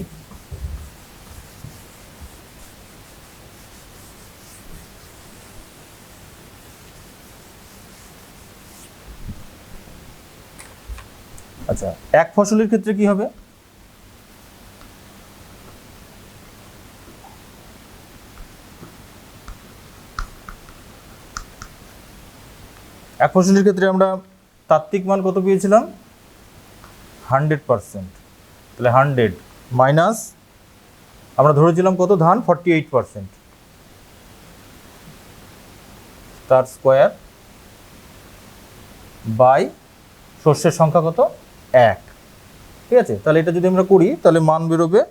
Speaker 2: আচ্ছা, এক ফসলের ক্ষেত্রে কি হবে? এক ফসলের ক্ষেত্রে আমরা তাত্ত্বিক মান কত পেয়েছিলাম, 100%। তাহলে 100 মাইনাস আমরা ধরেছিলাম কত, ধান 48%, তার স্কোয়ার বাই শস্যের সংখ্যা কত, 1, ঠিক আছে? তাহলে এটা যদি আমরা করি তাহলে মান বেরোবে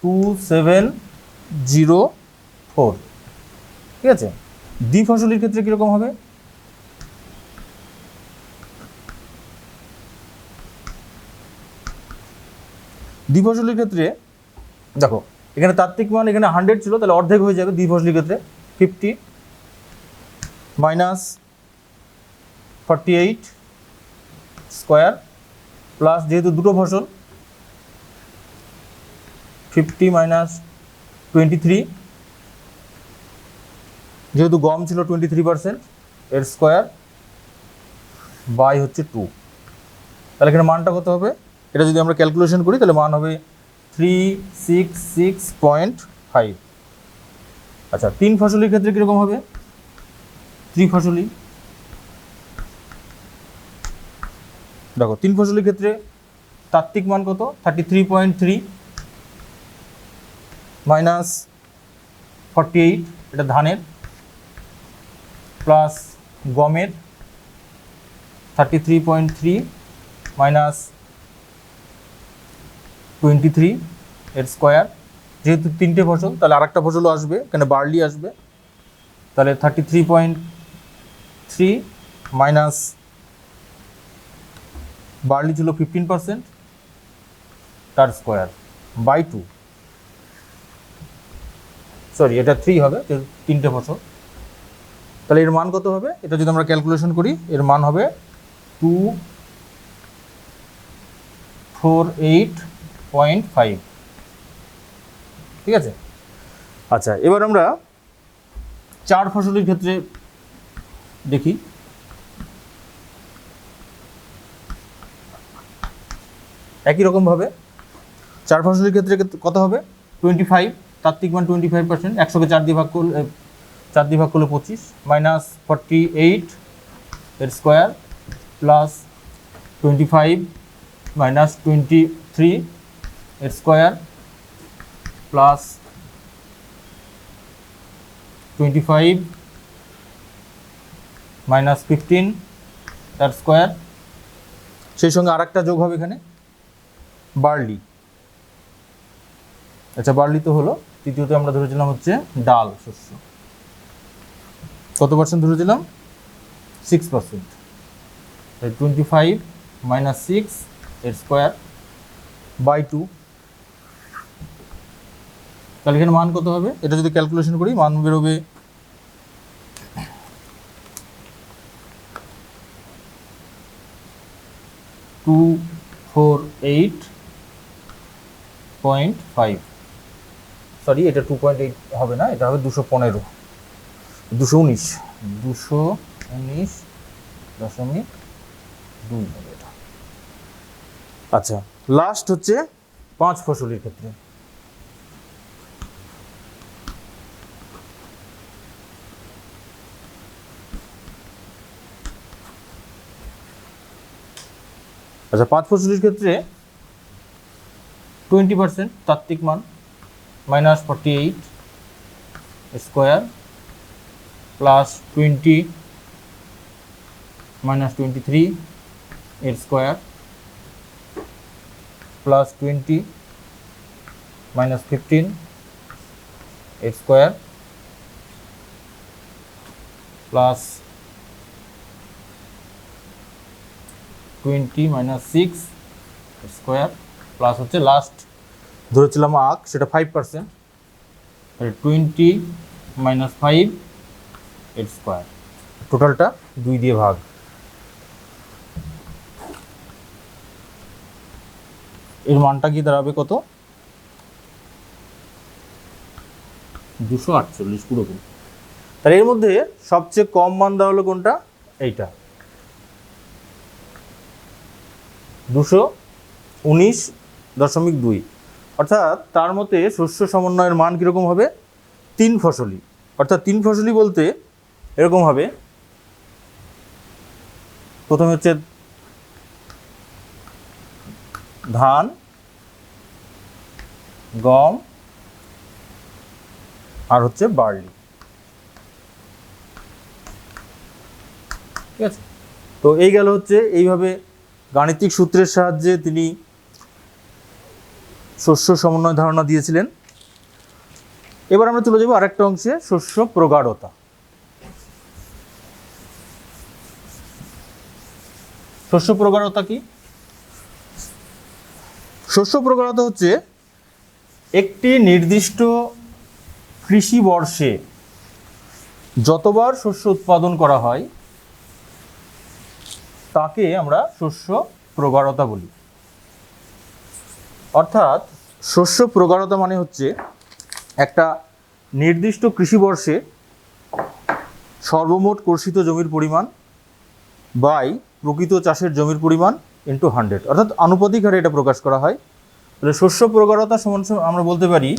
Speaker 2: 2704, ঠিক আছে? দ্বিফসলির ক্ষেত্রে কীরকম হবে? দ্বিফসলির ক্ষেত্রে দেখো এখানে তাত্ত্বিক মান এখানে 100 ছিল, তাহলে অর্ধেক হয়ে যাবে দ্বিফসলির ক্ষেত্রে, 50 মাইনাস 48 স্কোয়ার প্লাস যেহেতু দুটো ফসল 50 মাইনাস 23, যেহেতু গম ছিল 23% এর স্কোয়ার বাই হচ্ছে 2। তাহলে এখানে মানটা কত হবে? এটা যদি আমরা ক্যালকুলেশন করি তাহলে মান হবে 366.5, আচ্ছা, 3 ফসলির ক্ষেত্রে কীরকম হবে? ত্রিফসলি। দেখো 3 ফসলির ক্ষেত্রে তাত্ত্বিক মান কত? 33.3 মাইনাস 48, এটা ধানের, প্লাস গমের 33.3 মাইনাস 23 এর স্কোয়ার। যেহেতু 3টে ফসল, তাহলে আরেকটা ফসলও আসবে, এখানে বার্লি আসবে, তাহলে 33.3 মাইনাস বার্লি ছিল 15%, তার স্কোয়ার বাই 2, সরি এটা 3 হবে, 3টে ফসল। তাহলে এর মান কত হবে? এটা যদি আমরা ক্যালকুলেশন করি, এর মান হবে 248.5। ঠিক আছে। আচ্ছা, এবার আমরা 4 ফসলের ক্ষেত্রে দেখি। একই রকমভাবে 4 ফসলের ক্ষেত্রে কত হবে? 25, তাত্ত্বিক মান 25%, 100কে 4 দিয়ে ভাগ করলে 25, মাইনাস 48 এর স্কোয়ার, প্লাস 25 মাইনাস 23 এর স্কোয়ার, প্লাস 25 মাইনাস 15 তার স্কোয়ার। সেই সঙ্গে আরেকটা যোগ হবে এখানে, বার্লি। আচ্ছা, বার্লি তো হলো। তৃতীয়তে আমরা ধরেছিলাম হচ্ছে ডাল শস্য। কত পার্সেন্ট ধরেছিলাম? 6%। 25 মাইনাস 6 এর স্কোয়ার বাই 2। তাহলে এখানে মান কত হবে? এটা যদি ক্যালকুলেশন করি, মান বেরোবে 248.5। সরি, এটা 2.8 হবে না, এটা হবে 219 হবে এটা। আচ্ছা, লাস্ট হচ্ছে 5 ফসলের ক্ষেত্রে। আচ্ছা, 5 ফসলের ক্ষেত্রে 20% তাত্ত্বিক মান, মাইনাস 48 স্কোয়ার, প্লাস 20 মাইনাস 23 এর স্কোয়ার, প্লাস 20 মাইনাস 15 এর স্কোয়ার, প্লাস 20 মাইনাস 6 এর স্কোয়ার, প্লাস হচ্ছে লাস্ট ধরেছিলাম আখ, সেটা 5%, 20 মাইনাস 5 এর স্কোয়ার। টোটালটা 2 দিয়ে ভাগ। এর মানটা কি দাঁড়াবে? কত? 248 পুরোপুরি। তার এর মধ্যে সবচেয়ে কম মান দেওয়া হলো কোনটা? এইটা, 219.2। অর্থাৎ তার মতে শস্য সমন্বয়ের মান কীরকম হবে? 3 ফসলি। অর্থাৎ 3 ফসলি বলতে এরকম হবে, প্রথমে হচ্ছে ধান, গম, আর হচ্ছে বার্লি। ঠিক আছে। তো এই গেল হচ্ছে এইভাবে গাণিতিক সূত্রের সাহায্যে তিনি শস্য সমন্বয় ধারণা দিয়েছিলেন। এবার আমরা চলে যাব আরেকটা অংশে, শস্য প্রগাঢ়তা। শস্য প্রগাঢ়তা কি? শস্য প্রগাঢ়তা হচ্ছে একটি নির্দিষ্ট কৃষি বর্ষে যতবার শস্য উৎপাদন করা হয় তাকে আমরা শস্য প্রগাঢ়তা বলি। অর্থাৎ শস্য প্রগাঢ়তা মানে হচ্ছে একটা নির্দিষ্ট কৃষি বর্ষে সর্বমোট কর্ষিত জমির পরিমাণ বাই প্রকৃত চাষের জমির পরিমাণ ইন্টু 100, অর্থাৎ আনুপাতিক হারে এটা প্রকাশ করা হয়। তাহলে শস্য প্রগাঢ়তা সমান আমরা বলতে পারি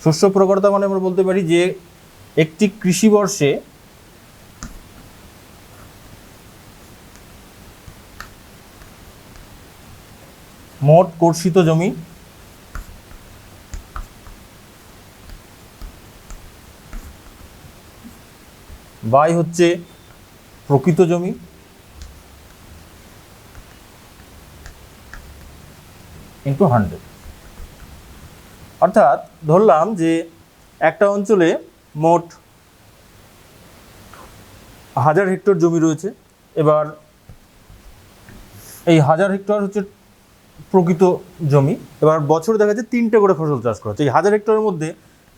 Speaker 2: শস্য প্রগাঢ়তা মানে আমরা বলতে পারি যে একটি কৃষি বর্ষে মোট কর্ষিত জমি বাই হচ্ছে প্রকৃত জমি ইন্টু 100। অর্থাৎ ধরলাম যে একটা অঞ্চলে মোট 1000 হেক্টর জমি রয়েছে। এবার এই 1000 হেক্টর হচ্ছে প্রকৃত জমি। এবার বছরে দেখা যাচ্ছে 3টে করে ফসল চাষ করা হচ্ছে। এই 1000 হেক্টরের মধ্যে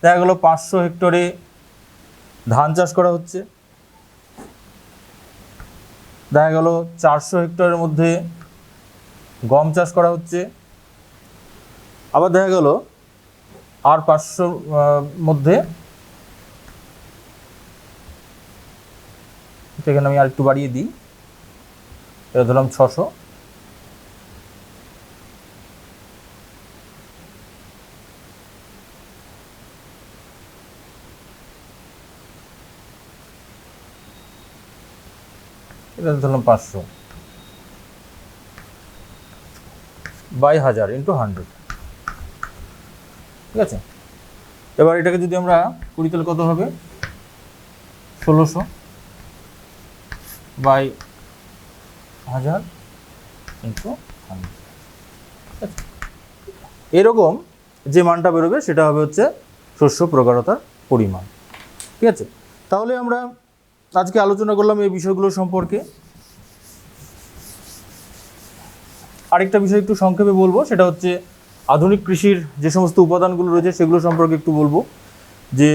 Speaker 2: দেখা গেল 500 হেক্টরে ধান চাষ করা হচ্ছে, দেখা গেল 400 হেক্টরের মধ্যে গম চাষ করা হচ্ছে, আবার দেখা গেল আর 500 মধ্যে, সেখানে আমি আরেকটু বাড়িয়ে দিই, এটা ধরলাম 600। এটা ধরলাম 500 বাই 1000 ইন্টু 100। ঠিক আছে, এবার এটাকে যদি আমরা করি তাহলে কত হবে? 1600 বাই 1000 ইন্টু 100। এরকম যে মানটা বেরোবে সেটা হবে হচ্ছে শস্য প্রগাঢ়তার পরিমাণ। ঠিক আছে, তাহলে আমরা আজকে আলোচনা করলাম এই বিষয়গুলো সম্পর্কে। আরেকটা বিষয় একটু সংক্ষেপে বলবো, সেটা হচ্ছে আধুনিক কৃষির যে সমস্ত উপাদানগুলো রয়েছে সেগুলো সম্পর্কে একটু বলবো। যে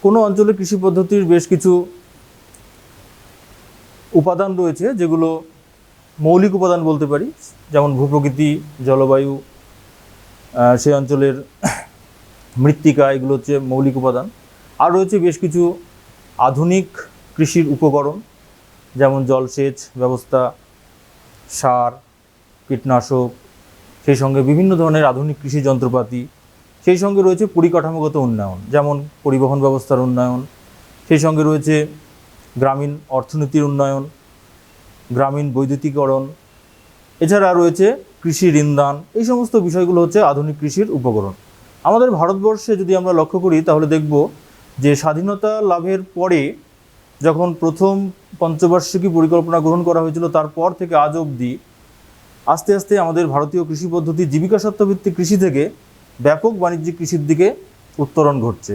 Speaker 2: কোনো অঞ্চলে কৃষি পদ্ধতির বেশ কিছু উপাদান রয়েছে যেগুলো মৌলিক উপাদান বলতে পারি, যেমন ভূপ্রকৃতি, জলবায়ু, সেই অঞ্চলের মৃত্তিকা, এগুলো হচ্ছে মৌলিক উপাদান। আর রয়েছে বেশ কিছু আধুনিক কৃষির উপকরণ, যেমন জলসেচ ব্যবস্থা, সার, কীটনাশক, সেই সঙ্গে বিভিন্ন ধরনের আধুনিক কৃষি যন্ত্রপাতি, সেই সঙ্গে রয়েছে পরিকাঠামোগত উন্নয়ন, যেমন পরিবহন ব্যবস্থার উন্নয়ন, সেই সঙ্গে রয়েছে গ্রামীণ অর্থনীতির উন্নয়ন, গ্রামীণ বৈদ্যুতিকরণ, এছাড়া রয়েছে কৃষি ঋণদান। এই সমস্ত বিষয়গুলো হচ্ছে আধুনিক কৃষির উপকরণ। আমাদের ভারতবর্ষে যদি আমরা লক্ষ্য করি তাহলে দেখব যে স্বাধীনতা লাভের পরে যখন প্রথম পঞ্চবার্ষিকী পরিকল্পনা গ্রহণ করা হয়েছিল, তারপর থেকে আজ অবধি আস্তে আস্তে আমাদের ভারতীয় কৃষি পদ্ধতি জীবিকা সত্ত্বভিত্তিক কৃষি থেকে ব্যাপক বাণিজ্যিক কৃষির দিকে উত্তরণ ঘটছে।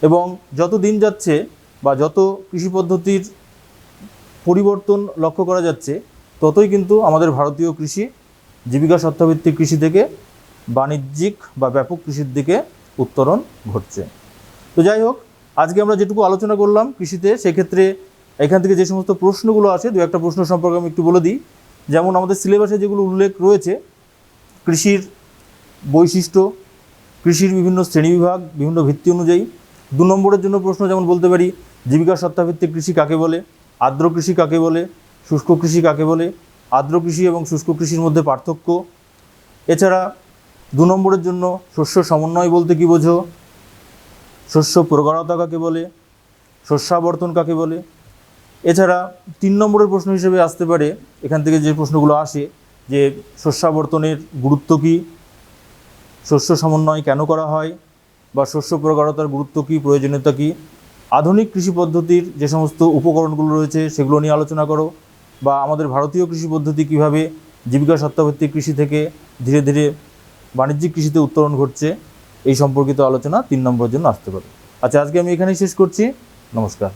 Speaker 2: এবং যত দিন যাচ্ছে বা যত কৃষি পদ্ধতির পরিবর্তন লক্ষ্য করা যাচ্ছে, ততই কিন্তু আমাদের ভারতীয় কৃষি জীবিকা সত্ত্বভিত্তিক কৃষি থেকে বাণিজ্যিক বা ব্যাপক কৃষির দিকে উত্তরণ ঘটছে। তো যাই হোক, আজকে আমরা যেটুকু আলোচনা করলাম কৃষিতে, সেক্ষেত্রে এখান থেকে যে সমস্ত প্রশ্নগুলো আসে, দু একটা প্রশ্ন সম্পর্কে আমি একটু বলে দিই। যেমন আমাদের সিলেবাসে যেগুলো উল্লেখ রয়েছে, কৃষির বৈশিষ্ট্য, কৃষির বিভিন্ন শ্রেণীবিভাগ, বিভিন্ন ভিত্তি অনুযায়ী। 2 নম্বরের জন্য প্রশ্ন যেমন বলতে পারি জীবিকা সত্ত্বাভিত্তিক কৃষি কাকে বলে, আর্দ্র কৃষি কাকে বলে, শুষ্ক কৃষি কাকে বলে, আর্দ্র কৃষি এবং শুষ্ক কৃষির মধ্যে পার্থক্য। এছাড়া 2 নম্বরের জন্য শস্য সমন্বয় বলতে কী বোঝো, শস্য প্রগাঢ়তা কাকে বলে, শস্যাবর্তন কাকে বলে। এছাড়া 3 নম্বরের প্রশ্ন হিসেবে আসতে পারে, এখান থেকে যে প্রশ্নগুলো আসে, যে শস্যাবর্তনের গুরুত্ব কী, শস্য সমন্বয় কেন করা হয়, বা শস্য প্রগাঢ়তার গুরুত্ব কী, প্রয়োজনীয়তা কী, আধুনিক কৃষি পদ্ধতির যে সমস্ত উপকরণগুলো রয়েছে সেগুলো নিয়ে আলোচনা করো, বা আমাদের ভারতীয় কৃষি পদ্ধতি কীভাবে জীবিকা সত্ত্বাভিত্তিক কৃষি থেকে ধীরে ধীরে বাণিজ্যিক কৃষিতে উত্তরণ ঘটছে, এই সম্পর্কিত আলোচনা 3 নম্বরের জন্য আসতে পারে। আচ্ছা, আজকে আমি এখানেই শেষ করছি। নমস্কার।